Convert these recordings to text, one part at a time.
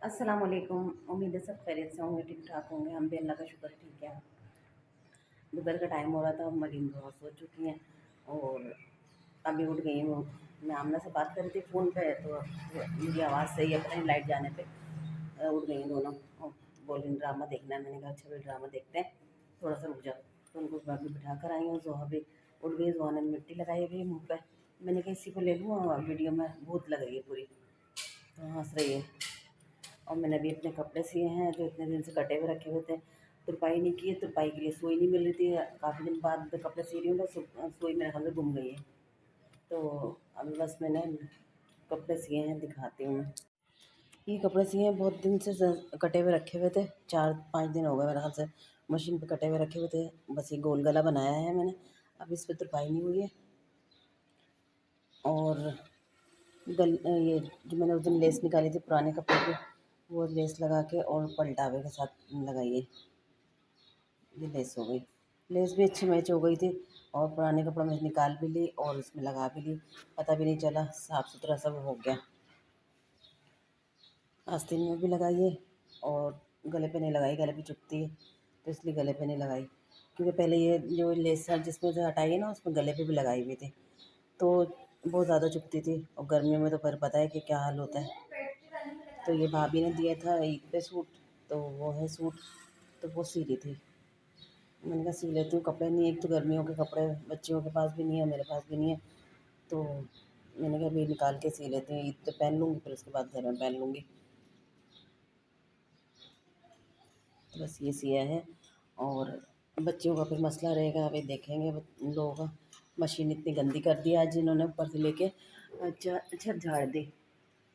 अस्सलाम वालेकुम। उम्मीद है सब खैरियत से होंगे, ठीक ठाक होंगे। हम भी अल्लाह का शुक्र ठीक है। दोपहर का टाइम हो रहा था, मरीम बहुत सो चुकी हैं और अभी उठ गई हूँ। मैं आमना से बात कर रही थी फ़ोन पे, तो मेरी आवाज़ सही है, पता नहीं लाइट जाने पे उठ गई हैं दोनों और बोल रही ड्रामा देखना है। मैंने कहा अच्छा भाई ड्रामा देखते हैं, थोड़ा सा रुक जाओ। तो उनको मैं अभी बिठा कर आई हूँ। जोहा भी उठ गई, जोहा ने मिट्टी लगाई हुई है मुँह पे। मैंने कहा इसी को ले लूँ, और वीडियो में भूत लग रही है पूरी, तो हंस रही है। और मैंने अभी अपने कपड़े सिए हैं जो इतने दिन से कटे हुए रखे हुए थे। तुरपाई नहीं की है, तुरपाई के लिए सुई नहीं मिल रही थी। काफ़ी दिन बाद कपड़े सी रही हूँ तो सुई मेरे ख्याल से गुम गई है। तो अभी बस मैंने कपड़े सिए हैं, दिखाती हूँ मैं। ये कपड़े सिए हैं, बहुत दिन से कटे हुए रखे हुए थे, 4-5 दिन हो गए मेरे ख्याल से मशीन पे कटे हुए रखे हुए थे। बस ये गोल गला बनाया है मैंने, अब इस पर तुरपाई नहीं हुई है। और ये जो मैंने उस दिन लेस निकाली थी पुराने कपड़े की, वो लेस लगा के और पलटावे के साथ लगाई है। ये लेस हो गई, लेस भी अच्छी मैच हो गई थी। और पुराने कपड़ों में निकाल भी ली और इसमें लगा भी ली, पता भी नहीं चला, साफ़ सुथरा सब हो गया। आस्तीन में भी लगाइए और गले पे नहीं लगाई, गले पे चुभती है तो इसलिए गले पे नहीं लगाई। क्योंकि पहले ये जो लेस जिसमें से हटाई है ना, उसमें गले पे भी लगाई हुई थी, तो बहुत ज़्यादा चुभती थी। और गर्मियों में तो फिर पता है कि क्या हाल होता है। तो ये भाभी ने दिया था ईद पे सूट, तो वो है सूट, तो वो सी रही थी। मैंने कहा सी लेती हूँ, कपड़े नहीं, एक तो गर्मियों के कपड़े बच्चियों के पास भी नहीं है, मेरे पास भी नहीं है, तो मैंने कहा अभी निकाल के सी लेती हूँ, ईद पे पहन लूँगी, फिर उसके बाद घर में पहन लूँगी। तो बस ये सिया है। और बच्चियों का फिर मसला रहेगा, अभी देखेंगे उन लोगों का। मशीन इतनी गंदी कर दी आज जिन्होंने, ऊपर से लेके अच्छा छत झाड़ दी।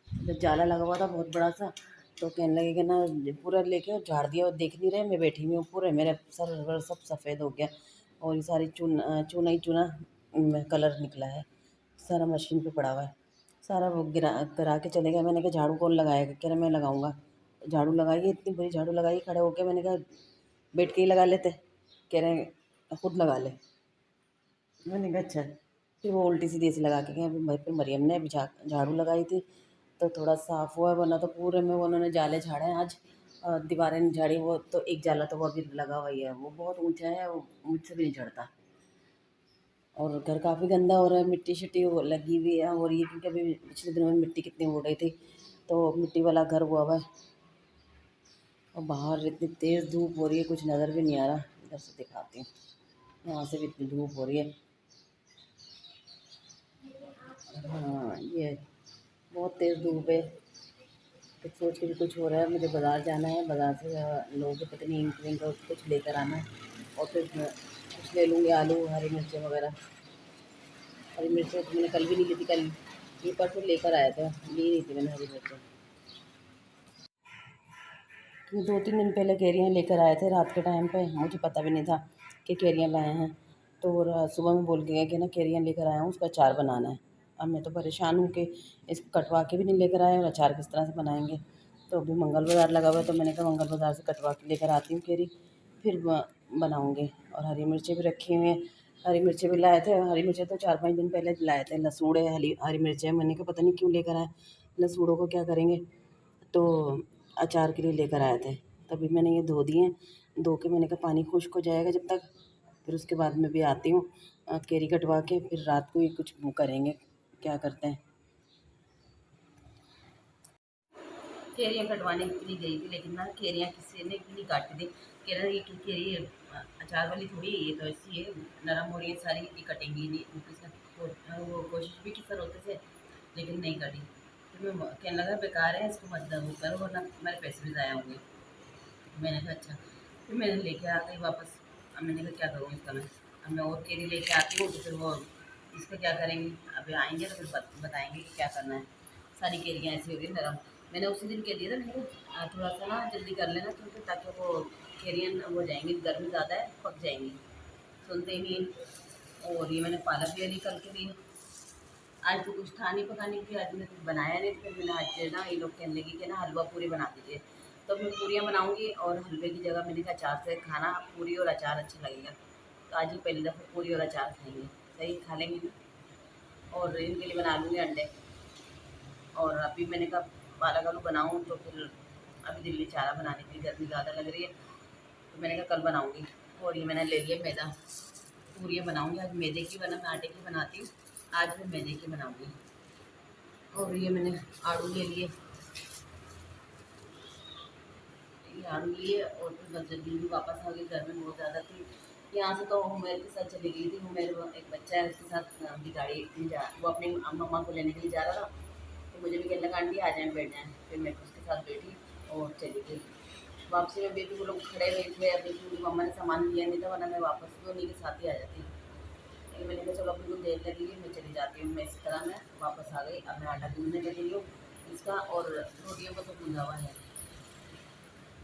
जब जाला लगा हुआ था बहुत बड़ा सा, तो कहने लगे कि ना पूरा लेके और झाड़ दिया, और देख नहीं रहे मैं बैठी हुई हूँ, पूरे मेरे सर वर सब सफ़ेद हो गया। और ये सारी चूना ही चूना में कलर निकला है, सारा मशीन पे पड़ा हुआ है। सारा वो गिरा करा के चले गए। मैंने कहा झाड़ू कौन लगाएगा, कह रहे मैं लगाऊंगा। झाड़ू लगाइए, इतनी बड़ी झाड़ू लगाई खड़े होके। मैंने कहा बैठ के ही लगा लेते, कह रहे खुद लगा ले। मैंने कहा अच्छा। फिर वो उल्टी सीधी ऐसे लगा के गए। भाई फिर मरियम ने भी झाड़ू लगाई थी तो थोड़ा साफ़ हुआ है, वरना तो पूरे में वो उन्होंने जाले झाड़े हैं आज। दीवारें नहीं झाड़ी, वो तो एक जाला तो वो अभी लगा हुआ ही है, वो बहुत ऊंचा है, वो मुझसे भी नहीं चढ़ता। और घर काफ़ी गंदा हो रहा है, मिट्टी शिट्टी लगी हुई है हो रही है, क्योंकि अभी पिछले दिनों में मिट्टी कितनी उड़ रही थी, तो मिट्टी वाला घर हुआ हुआ है। और बाहर इतनी तेज़ धूप हो रही है, कुछ नज़र भी नहीं आ रहा। इधर से दिखाती हूँ, यहाँ से भी इतनी धूप हो रही है। हाँ ये बहुत तेज़ धूप है। तो सोच के भी कुछ हो रहा है, मुझे बाज़ार जाना है, बाज़ार से लोगों को पता नहीं इंक विंक और कुछ लेकर आना है। और फिर मैं कुछ ले लूँगी, आलू हरी मिर्चें वगैरह। हरी मिर्चें तो मैंने कल भी नहीं ली थी, कल ये परसों लेकर आए थे, ली नहीं थी मैंने हरी मिर्चें। ये 2-3 दिन पहले केरियाँ लेकर आए थे रात के टाइम पे, मुझे पता भी नहीं था कि केरियाँ लाए हैं। तो सुबह में बोल के गए कि ना केरियाँ लेकर आया हूँ, उसका अचार बनाना है। अब मैं तो परेशान हूँ कि इसको कटवा के भी नहीं लेकर आए और अचार किस तरह से बनाएंगे। तो अभी मंगल बाज़ार लगा हुआ है, तो मैंने कहा मंगल बाज़ार से कटवा के लेकर आती हूँ केरी, फिर बनाऊँगी। और हरी मिर्चें भी रखी हुई हैं, हरी मिर्चें भी लाए थे। हरी मिर्चें तो 4-5 दिन पहले लाए थे। लसूड़ है, हरी हरी मिर्चें, मैंने कहा पता नहीं क्यों लेकर आए, लसूड़ों को क्या करेंगे, तो अचार के लिए लेकर आए थे। तभी मैंने ये धो दिए, धो के मैंने कहा पानी खुश्क हो जाएगा जब तक, फिर उसके बाद मैं भी आती हूँ केरी कटवा के, फिर रात को ही कुछ वो करेंगे, क्या करते हैं। केरियाँ कटवाने के लिए गई थी, लेकिन ना केरियाँ किसी ने भी नहीं काटी थी। कह रहा ये की केरी अचार वाली थोड़ी है, ये तो ऐसी है, नरम हो रही है सारी, ये कटेंगी नहीं। वो कोशिश भी की सरोते से, लेकिन नहीं कटी। फिर मैं कहने लगा बेकार है, इसको मत वो करो वरना तुम्हारे पैसे भी ज़ाया होंगे। मैंने कहा अच्छा। फिर मैंने लेके आ गई वापस। अब मैंने कहा क्या करूँ इसका मैं। अब मैं और केरी लेके आती हूँ तो फिर वो इसका क्या करेंगे। अभी आएँगे तो फिर बताएँगे कि क्या करना है। सारी केरियाँ ऐसी हो गई नरम। मैंने उसी दिन कह दिया था, मैंने कहा थोड़ा-सा ना जल्दी कर लेना, क्योंकि ताकि वो केरियाँ वो हो जाएँगी, गर्मी ज़्यादा है, पक जाएँगी। सुनते ही नहीं। और ये मैंने पालक ले ली कल के लिए। आज तो कुछ था नहीं पकाने के लिए, आज मैंने कुछ बनाया नहीं, तो फिर मैंने आज ना ये लोग कहने लगे कि ना हलवा पूरी बना दीजिए। तो मैं पूरियाँ बनाऊँगी, और हलवे की जगह मैंने कहा अचार से खाना, पूरी और अचार अच्छा लगेगा। तो आज ही पहली दफ़ा पूरी और अचार खाएँगे, सही खा लेंगे ना। और इनके लिए बना लूँगी अंडे। और अभी मैंने कहा पालक आलू बनाऊँ तो फिर अभी दिल नहीं चाह रहा बनाने के लिए, गर्मी ज़्यादा लग रही है, तो मैंने कहा कल बनाऊँगी। और ये मैंने ले लिया मैदा, पूरियाँ बनाऊँगी आज मैदे की, वरना मैं आटे की बनाती हूँ, आज मैं मैदे की बनाऊँगी। और ये मैंने आलू ले लिए, ये आलू लिए और फिर बस जल्दी जल्दी वापस आ गई, गर्मी बहुत ज़्यादा थी। यहाँ से तो हुमैर के साथ चली गई थी, हुमैर एक बच्चा है उसके साथ अपनी गाड़ी ले जा, वो अपनी मम्मा को लेने के लिए जा रहा था, तो मुझे भी कहने लगा आंटी आ जाएँ बैठ जाएँ, फिर मैं उसके साथ बैठी और चली गई। वापसी में भी वो लोग खड़े हुए थे, अभी मेरी मम्मा ने सामान लिया नहीं था, वरना मैं वापस भी उन्हीं के साथ ही आ जाती। लेकिन मैंने कहा चलो अभी कुछ देर लगेगी, मैं चली जाती हूँ। मैं इसी तरह मैं वापस आ गई। अब मैं आटा गूँथने लगी हूँ इसका, और रोटियों को तो गूँधा हुआ है,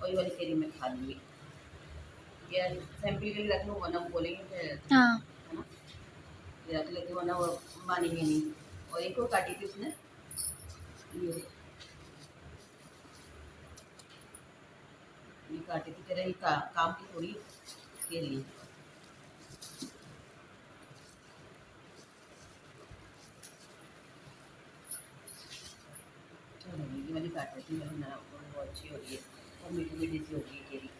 और ये वाली केरी मैं खा लूँगी। ये सैंपल के लिए रख लूँ, वरना वो बोलेंगे फिर, हाँ। है ना, ये रख लेती हूँ, वरना वो मानेंगे नहीं। और एक और काटी थी उसने, ये काटी थी, तेरा ये काम की थोड़ी के लिए। चलो ये वाली काट लेती हूँ, मेरा बहुत अच्छी हो रही है और मीठी मीठी सी होगी ये केरी।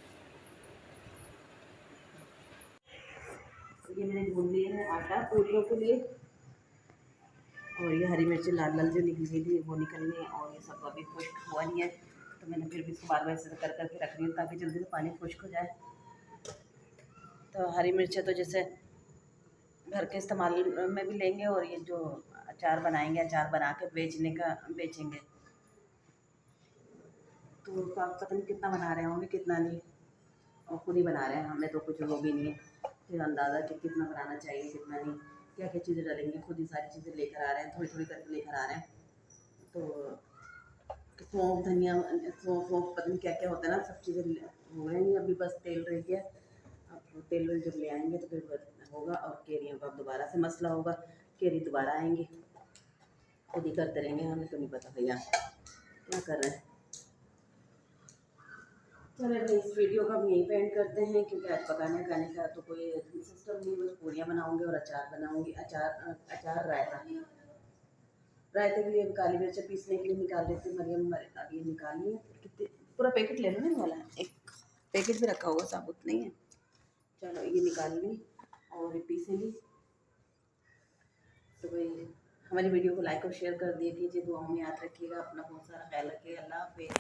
तो ये मैंने गूँध लिया है आटा पूरियों के लिए, और ये हरी मिर्ची लाल लाल जो निकल गई थी वो निकलनी है, और ये सब अभी खुश्क हुआ नहीं है, तो मैंने फिर भी इसको बार बार ऐसे कर करके रख रही हूँ ताकि जल्दी से पानी खुश्क हो जाए। तो हरी मिर्चें तो जैसे घर के इस्तेमाल में भी लेंगे, और ये जो अचार बनाएंगे, अचार बना के बेचने का बेचेंगे, तो पता नहीं कितना बना रहे होंगे कितना नहीं, और खुद ही बना रहे हैं, हमें तो कुछ वो भी नहीं है फिर अंदाज़ा कि कितना बनाना चाहिए कितना नहीं, क्या क्या चीज़ें डालेंगे, खुद ही सारी चीज़ें लेकर आ रहे हैं, थोड़ी थोड़ी करके लेकर आ रहे हैं। तो सौंफ धनिया, सौंफ वौंफ पता नहीं क्या क्या होता है ना, सब चीज़ें हो गए हैं, अभी बस तेल रह गया। अब तेल वेल जब ले आएंगे तो फिर होगा, और केरियों का दोबारा से मसला होगा, केरी दोबारा आएंगी, खुद ही करते रहेंगे, हमें तो नहीं पता भैया क्या कर रहे हैं। चलो भाई इस वीडियो का हम यहीं पे एंड करते हैं, क्योंकि आज पकाने खाने का तो कोई सिस्टम नहीं, बस पूरियाँ बनाऊंगी और अचार बनाऊंगी, अचार अचार रायता, रायते के लिए काली मिर्च पीसने के लिए निकाल देती हूँ मरियम, अब ये निकालनी है, कितने पूरा पैकेट ले लो ना वाला, एक पैकेट भी रखा होगा, साबुत नहीं है। चलो ये निकाल ली और ये पीसेंगी। तो भाई हमारी वीडियो को लाइक और शेयर कर दिए कीजिए, दुआओं में याद रखिएगा, अपना बहुत सारा ख्याल रखिएगा, अल्लाह हाफिज़।